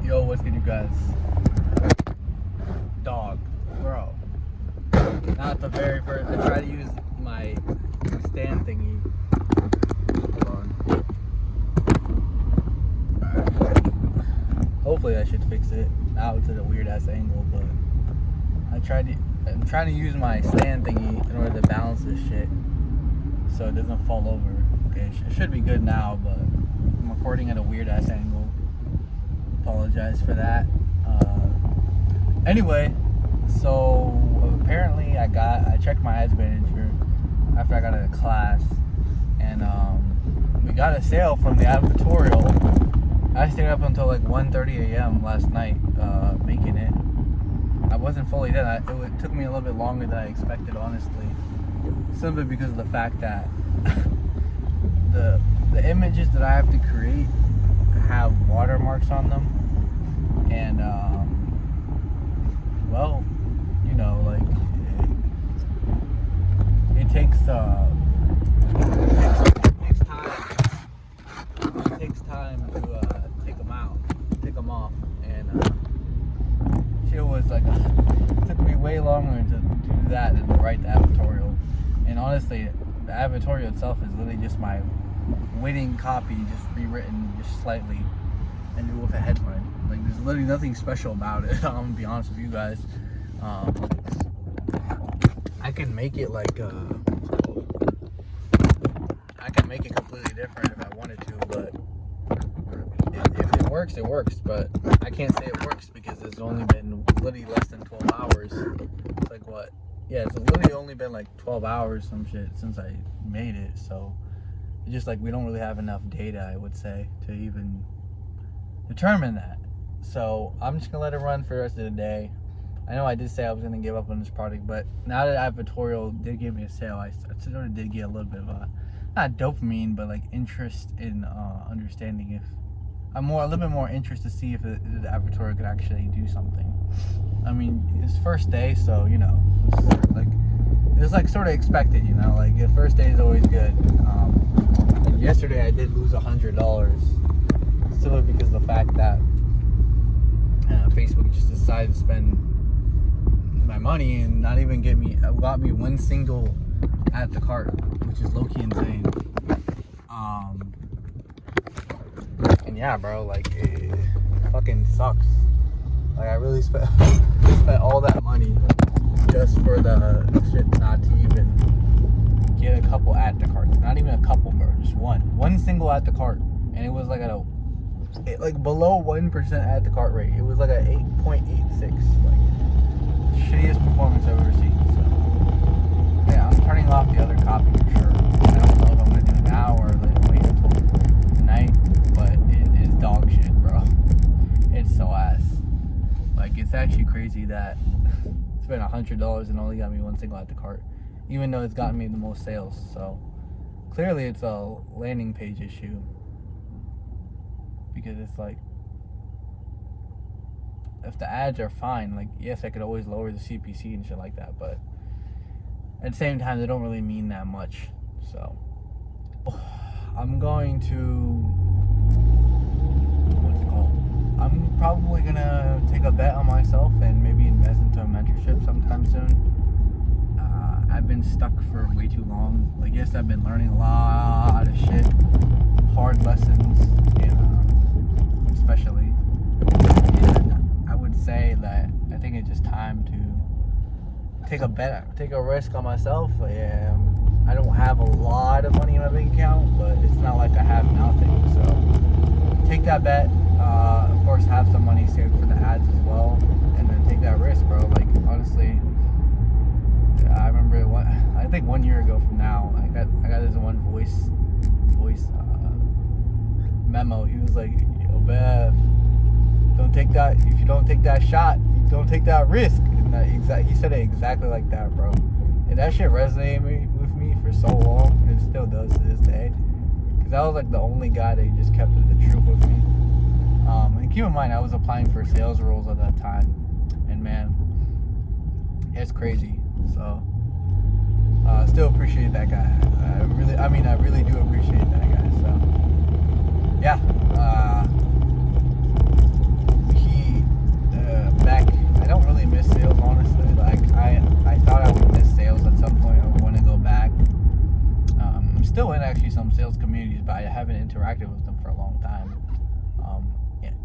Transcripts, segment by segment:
Yo, what's good, you guys? Dog, bro. Not the very first. I tried to use my stand thingy. Hold on. Alright. Hopefully, I should fix it. Now it's at a weird ass angle, but I'm trying to use my stand thingy in order to balance this shit so it doesn't fall over. Okay, it should be good now, but I'm recording at a weird ass angle. Apologize for that. Anyway, so apparently I checked my ads manager after I got out of class, and we got a sale from the advertorial. I stayed up until like 1:30 a.m. last night making it. I wasn't fully done. It took me a little bit longer than I expected, honestly, simply because of the fact that the images that I have to create have watermarks on them, and well, you know, like it takes time to take them off, and shit was like it took me way longer to do that than to write the advertorial. And honestly, the advertorial itself is literally just my winning copy, just rewritten just slightly and with a headline. Like, there's literally nothing special about it. I'm gonna be honest with you guys. I can make it like I can make it completely different if I wanted to, but if it works, it works. But I can't say it works because it's only been literally less than 12 hours. It's like what? Yeah, it's literally only been like 12 hours, some shit, since I made it. So it's just like we don't really have enough data, I would say, to even determine that. So I'm just gonna let it run for the rest of the day. I know I did say I was gonna give up on this product, but now that advertorial did give me a sale, I sort of did get a little bit of a, not dopamine, but like interest in understanding if a little bit more interest to see if the advertorial could actually do something. I mean, it's first day, so you know, it's like sort of expected, you know, like the first day is always good. Like yesterday I did lose $100 simply because of the fact that Facebook just decided to spend my money and not even got me one single at the cart, which is low-key insane. And yeah, bro, like it fucking sucks. Like I really spent all that money just for the shit not to even get a couple at the cart. Not even a couple, bro, just one single at the cart, and it was like like below 1% at the cart rate. It was like a 8.86, like shittiest performance I've ever seen. So yeah, I'm turning off the other copy for sure. I don't know if I'm gonna do it now or like wait until tonight, but it is dog shit, bro. It's so ass. Like, it's actually crazy that I spent $100 and only got me one single at the cart, even though it's gotten me the most sales. So clearly it's a landing page issue, because it's like, if the ads are fine, like, yes, I could always lower the CPC and shit like that, but at the same time, they don't really mean that much. So I'm going to, I'm probably gonna take a bet on myself and maybe invest into a mentorship sometime soon. I've been stuck for way too long. Like, yes, I've been learning a lot of shit, hard lessons, and especially. And I would say that I think it's just time to take a bet, take a risk on myself. I don't have a lot of money in my bank account, but it's not like I have nothing. So take that bet. Of course, have some money saved for the ads as well, and then take that risk, bro. Like, honestly, I remember I think 1 year ago from now, I got this one voice memo. He was like, "Yo, Bev, don't take that. If you don't take that shot, you don't take that risk." And he said it exactly like that, bro. And that shit resonated with me for so long, and it still does to this day. Because I was like the only guy that just kept the truth with me. And keep in mind, I was applying for sales roles at that time, and man, it's crazy. So, still appreciate that guy. I really do appreciate that guy. So, yeah,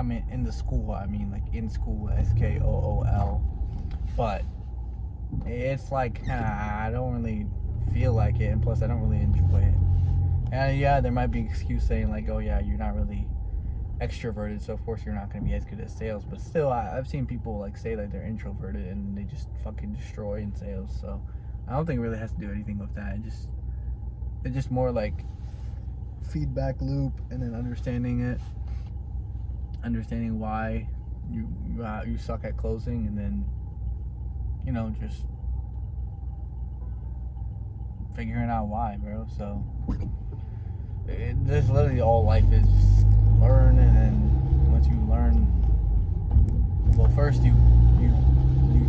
mean, in the school, I mean, like in school, SKOOL. But it's like, I don't really feel like it, and plus, I don't really enjoy it. And yeah, there might be an excuse saying, like, oh, yeah, you're not really extroverted, so of course you're not going to be as good at sales. But still, I've seen people, like, say, like, they're introverted and they just fucking destroy in sales. So I don't think it really has to do anything with that. It's just more like feedback loop, and then understanding why you suck at closing, and then, you know, just figuring out why, bro. So this literally all life is, just learn, and then once you learn, well, first you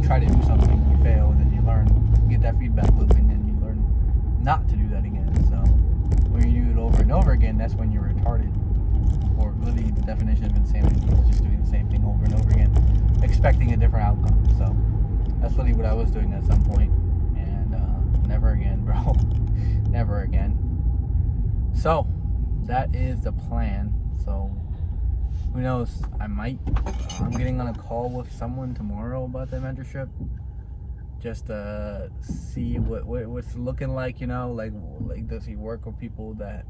try to do something, you fail, and then you learn, you get that feedback loop, and then you learn not to do that again. So when you do it over and over again, that's when you're retarded. Or literally, the definition of insanity is just doing the same thing over and over again, expecting a different outcome. So that's literally what I was doing at some point, and never again, bro. Never again. So that is the plan. So who knows? I'm getting on a call with someone tomorrow about the mentorship, just to see what's looking like, you know, like does he work with people that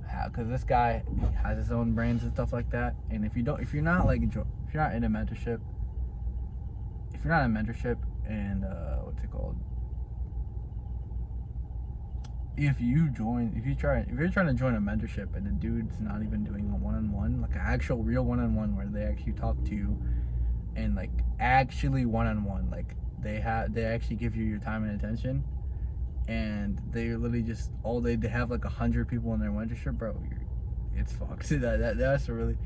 have, because this guy has his own brands and stuff like that. And if you're not in a mentorship, and what's it called? If you're trying to join a mentorship and the dude's not even doing a one-on-one, like an actual real one-on-one where they actually talk to you, and like actually one-on-one, like they actually give you your time and attention, and they literally just they have like 100 people in their mentorship, bro, it's fucked. That's really,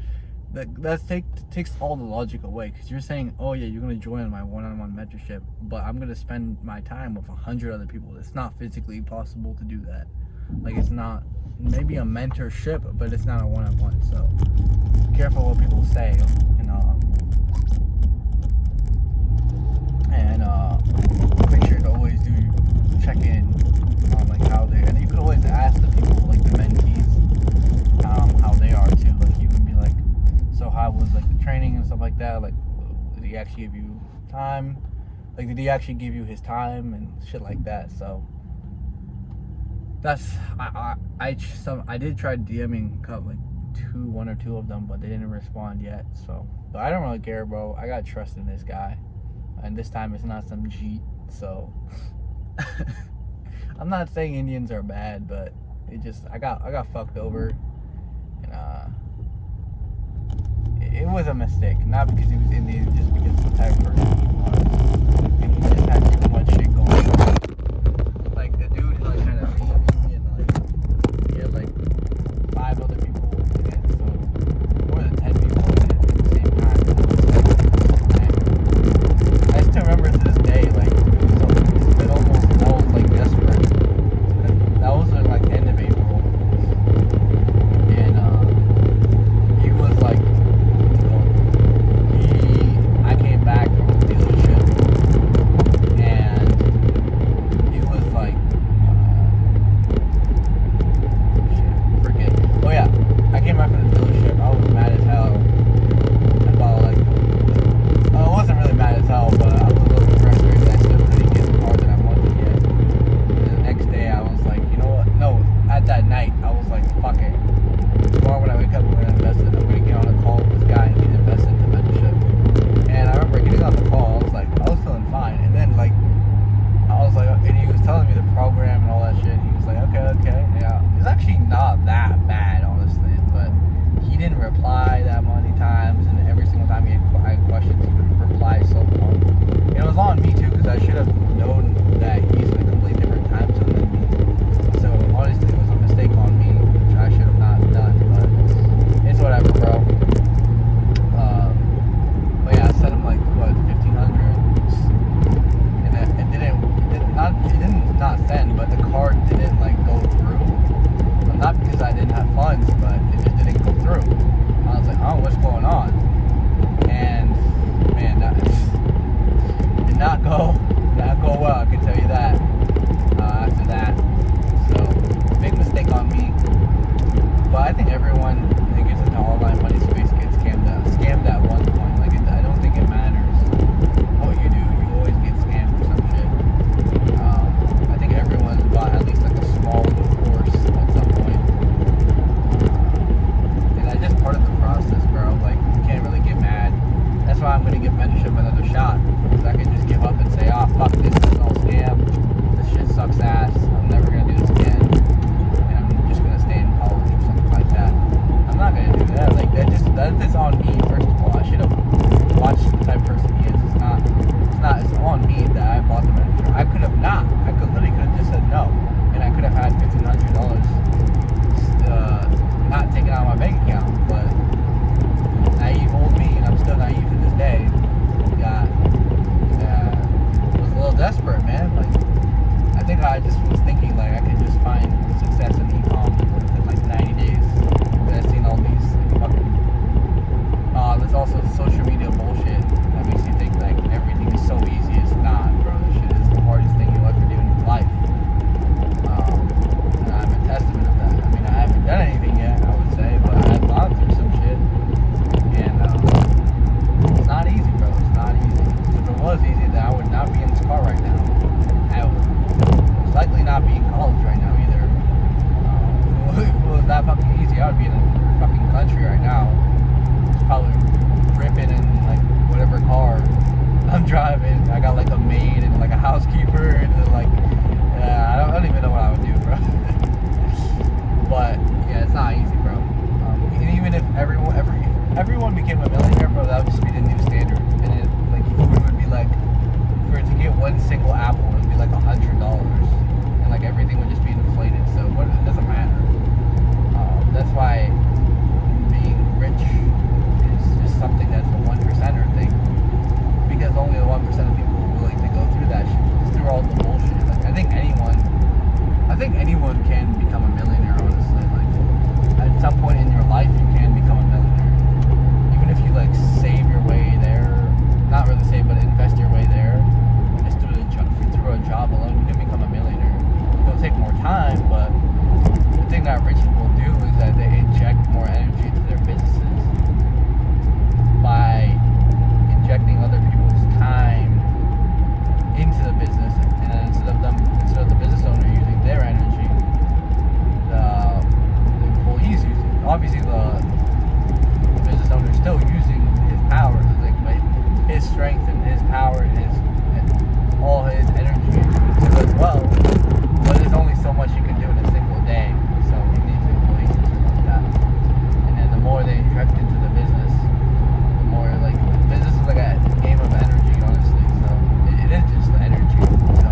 takes all the logic away, because you're saying, oh yeah, you're gonna join my one-on-one mentorship, but I'm gonna spend my time with 100 other people. It's not physically possible to do that. Like, it's not, maybe a mentorship, but it's not a one-on-one. So careful what people say, you know, and make sure to always check in on like how they, and you could always ask the people, like the mentees, how they are too. Like, you can be like, so how was like the training and stuff like that? Like, did he actually give you time? Like, did he actually give you his time and shit like that? So that's, I did try DMing like one or two of them, but they didn't respond yet. So, but I don't really care, bro. I got trust in this guy, and this time it's not some cheat. So I'm not saying Indians are bad, but it just, I got fucked over, and it was a mistake. Not because he was Indian, just because of the type of person he was, and he just had too much shit going on. Like, the dude like kind of beat me, and like he had like 5 other people in it, so more than 10 people in it at the same time. I still remember to this day, like, that was like desperate. That was in like end of April, and he was like, I came back from the dealership, give them another shot. Because I could just give up and say, oh, fuck, this is all scam. This shit sucks ass. I'm never going to do this again. And I'm just going to stay in college or something like that. I'm not going to do that. Like, that's on me, first of all. I should have watched the type of person he is. It's on me that I bought the manager. I could have not. I literally could have just said no. And I could have had $1,500 not taken out of my bank account. But naive old me, and I'm still naive to this day, was a little desperate, man. Like, I think I just was thinking like I could just find success in e-com within like 90 days. But I've seen all these fucking there's also social media bullshit that makes you think like everything is so easy. It's not, bro. This shit is the hardest thing you'll ever do in your life. And I'm a testament of that. I mean, I haven't done anything yet, I would say, but I've gone through some shit. And it's not easy, bro. It's not easy. If it was easy, then I would not be in this car right now. I would most likely not be in college right now either. If it was that fucking easy, I would be in a fucking country right now. It's probably ripping in like whatever car I'm driving. I got like a maid and like a housekeeper and like I don't even know what I would do, bro. But yeah, it's not easy, bro. And even if everyone became a millionaire, bro, that would just be the new standard. And it, like, food would be like, for it to get one single apple, it would be like $100, and like everything would just be inflated. So it doesn't matter. That's why being rich is just something that's a 1%er thing, because only the 1% of people are willing to go through that shit, through all the bullshit. Like, I think anyone can become a millionaire, honestly. Like, at some point in your life, you can become a millionaire. Even if you like save your way there, not really save, but invest your way there, just through a job alone, you can become a millionaire. It'll take more time, but the thing that rich people do is that they inject more energy into their businesses by injecting other people's time into the business, and then instead of the business owner using their energy, the employees use it. Obviously, the business owner is still using his power, like his strength and his power and all his energy into it as well. But there's only so much you can do in a single day, so he needs employees and shit like that. And then the more they inject into the business, the more like business is like a game of energy, honestly. So it is just the energy. So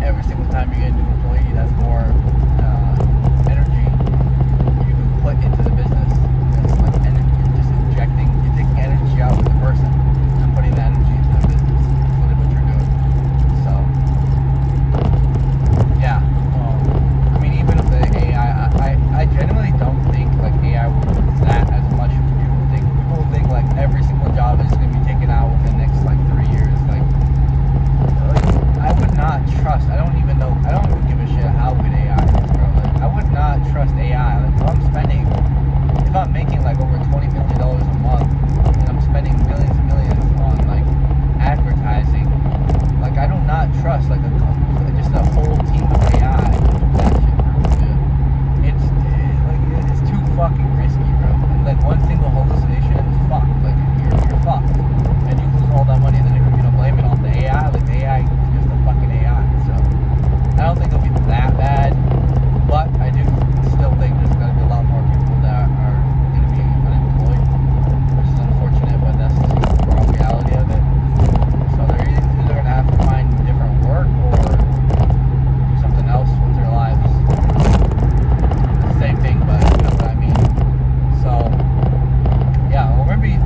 every single time you get a new employee, that's more energy you can put into the business. That's like energy. You're just injecting, you're taking energy out of the person and putting the energy into the business. That's really what you're doing. So yeah. I mean, even if the AI, I genuinely don't think like AI will do that as much as people think. People think like every single job is going to be taken out within the next like 3 years. Like, I would not trust. I don't even give a shit how good AI is, bro. Like, I would not trust AI. Like, if I'm making like over $20 million a month and I'm spending millions and millions on like advertising, like I do not trust like just a whole team of AI. That shit, it's too fucking risky, bro. And like one single hallucination is fucked. Like you're fucked, and you lose all that money, and then you're gonna blame it on the AI. Like the AI is just a fucking AI. So I don't think it'll be that bad, but I do still think there's gonna be a lot more people that are gonna be unemployed, which is unfortunate, but that's just the raw reality of it. So they're either gonna have to find different work or do something else with their lives. Same thing, but you know what I mean. So yeah, or maybe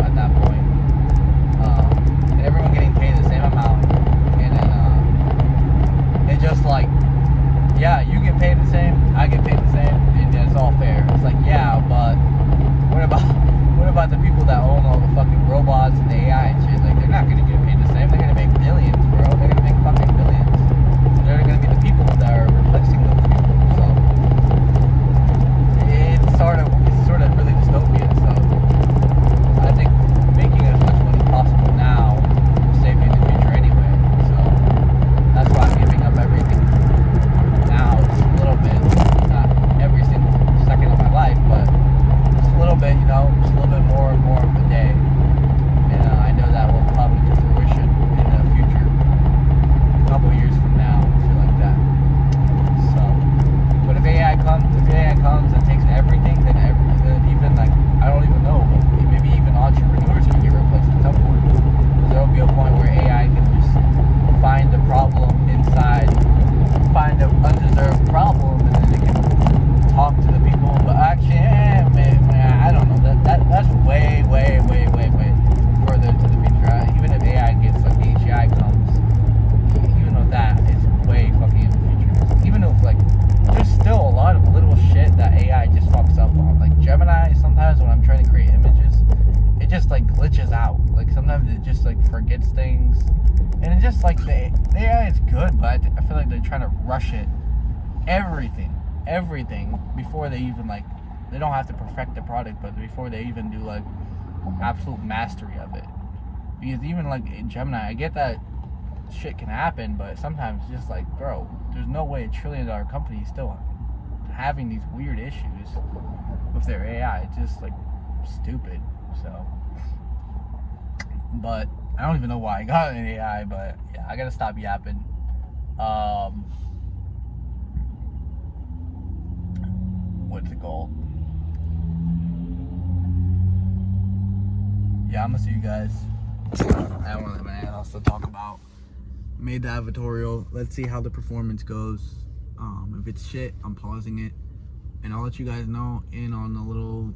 at that point. And everyone getting paid the same amount, and then it's just like, yeah, you get paid the same, I get paid the same, and it's all fair. It's like, yeah, but what about the people that own all the fucking robots and the AI and shit? Like, they're not gonna get paid the same. They're gonna make billions, bro. They're gonna make fucking billions. They're gonna be the people that are replacing those people. So it's sort of really dystopian. So I think making as much money as possible now will save me in the future anyway. So that's why I'm giving up everything now, just a little bit, not every single second of my life, but just a little bit, you know, just a little bit more and more of the day. And I know that will probably come to fruition in the future, a couple of years from now, shit like that. So, but if AI comes and takes everything, then even like, I don't even know, but maybe even entrepreneurs can get replaced at some point. Because there will be a point where AI can just find the problem inside, find an undeserved problem, and then it can talk to the people. But actually, man, I don't know. That's way further into the future. Even if AI gets, like, AGI comes, even though that is way fucking in the future. Even if, like, there's still a lot of little shit that AI just fucks up on. Like Gemini, sometimes when I'm trying to create images, it just like glitches out. Like sometimes it just like forgets things. And it's just like the AI is good, but I feel like they're trying to rush it. Everything before they even like, they don't have to perfect the product, but before they even do like absolute mastery of it. Because even like in Gemini, I get that shit can happen, but sometimes it's just like, bro, there's no way $1 trillion company is still having these weird issues with their AI. It's just like stupid. So, but I don't even know why I got an AI, but yeah, I gotta stop yapping. What's it called? Yeah, I'm gonna see you guys. I don't want anything else to talk about. Made the advertorial. Let's see how the performance goes. If it's shit, I'm pausing it, and I'll let you guys know in on the little,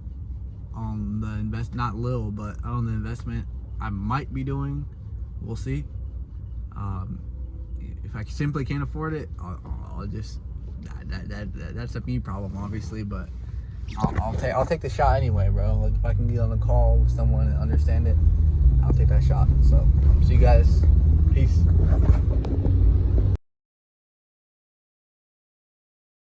on the not little, but on the investment I might be doing. We'll see. If I simply can't afford it, I'll just that's a me problem, obviously, but I'll take the shot anyway, bro. Like if I can get on a call with someone and understand it, I'll take that shot. So see you guys. Peace.